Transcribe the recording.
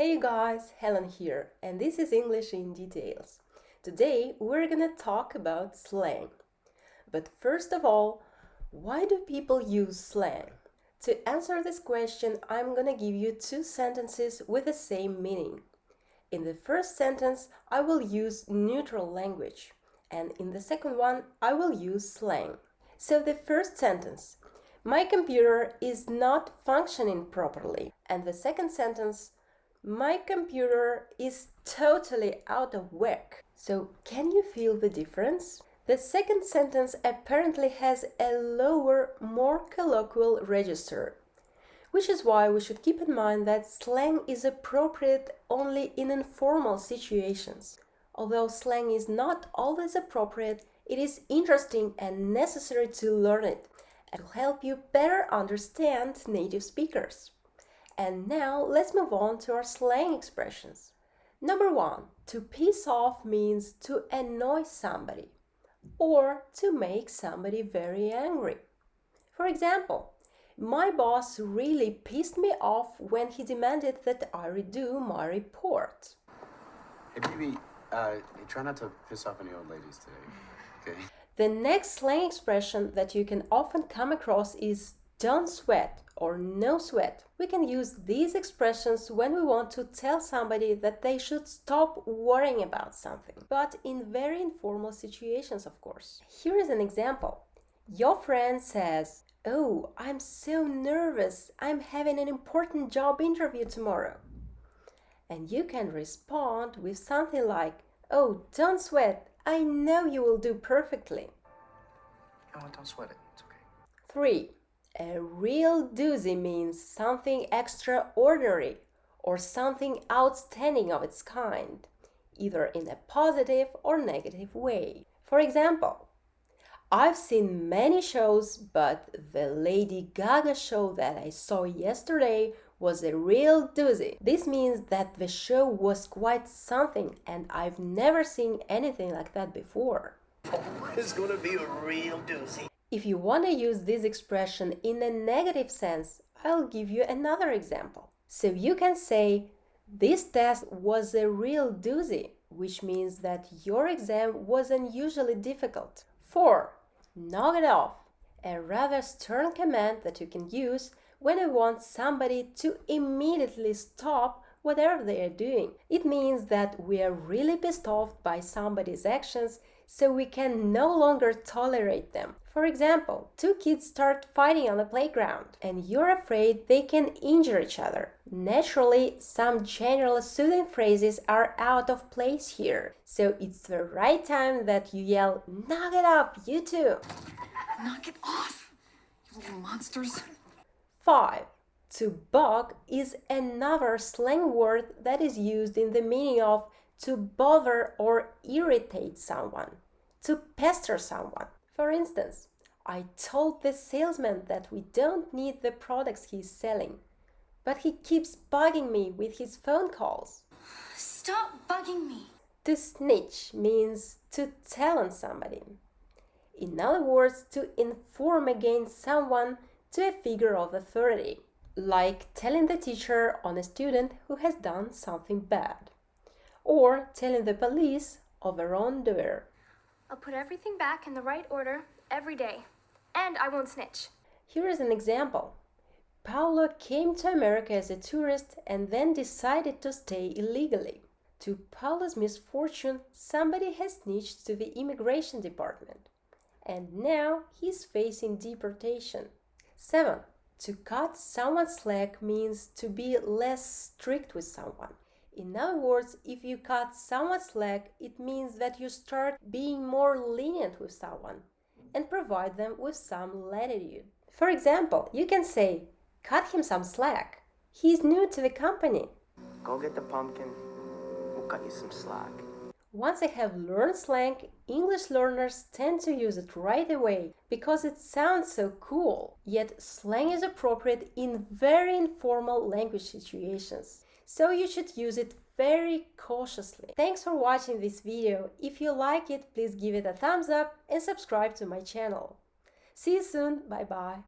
Hey guys, Helen here, and this is English in Details. Today we're gonna talk about slang. But first of all, why do people use slang? To answer this question, I'm gonna give you two sentences with the same meaning. In the first sentence, I will use neutral language, and in the second one, I will use slang. So the first sentence, my computer is not functioning properly, and the second sentence, my computer is totally out of whack. So, can you feel the difference? The second sentence apparently has a lower, more colloquial register, which is why we should keep in mind that slang is appropriate only in informal situations. Although slang is not always appropriate, it is interesting and necessary to learn it and will help you better understand native speakers. And now let's move on to our slang expressions. Number one, to piss off means to annoy somebody or to make somebody very angry. For example, my boss really pissed me off when he demanded that I redo my report. Hey, baby, try not to piss off any old ladies today, okay? The next slang expression that you can often come across is don't sweat or no sweat. We can use these expressions when we want to tell somebody that they should stop worrying about something, but in very informal situations, of course. Here is an example. Your friend says, "Oh, I'm so nervous. I'm having an important job interview tomorrow." And you can respond with something like, "Oh, don't sweat. I know you will do perfectly." Oh, don't sweat it. It's okay. 3. A real doozy means something extraordinary or something outstanding of its kind, either in a positive or negative way. For example, I've seen many shows, but the Lady Gaga show that I saw yesterday was a real doozy. This means that the show was quite something and I've never seen anything like that before. It's gonna be a real doozy. If you want to use this expression in a negative sense, I'll give you another example. So you can say, this test was a real doozy, which means that your exam was unusually difficult. 4. Knock it off, a rather stern command that you can use when you want somebody to immediately stop whatever they are doing. It means that we are really pissed off by somebody's actions, so we can no longer tolerate them. For example, two kids start fighting on the playground, and you're afraid they can injure each other. Naturally, some general soothing phrases are out of place here, so it's the right time that you yell, "Knock it off, you two!" Knock it off, you little monsters. 5. To bug is another slang word that is used in the meaning of to bother or irritate someone, to pester someone. For instance, I told the salesman that we don't need the products he's selling, but he keeps bugging me with his phone calls. Stop bugging me. To snitch means to tell on somebody. In other words, to inform against someone to a figure of authority, like telling the teacher on a student who has done something bad, or telling the police of a wrongdoer. I'll put everything back in the right order every day, and I won't snitch. Here is an example. Paulo came to America as a tourist and then decided to stay illegally. To Paulo's misfortune, somebody has snitched to the immigration department, and now he's facing deportation. 7. To cut someone's slack means to be less strict with someone. In other words, if you cut someone's slack, it means that you start being more lenient with someone and provide them with some latitude. For example, you can say, "Cut him some slack. He's new to the company." Go get the pumpkin. We'll cut you some slack. Once they have learned slang, English learners tend to use it right away because it sounds so cool. Yet slang is appropriate in very informal language situations, so you should use it very cautiously. Thanks for watching this video. If you like it, please give it a thumbs up and subscribe to my channel. See you soon. Bye bye.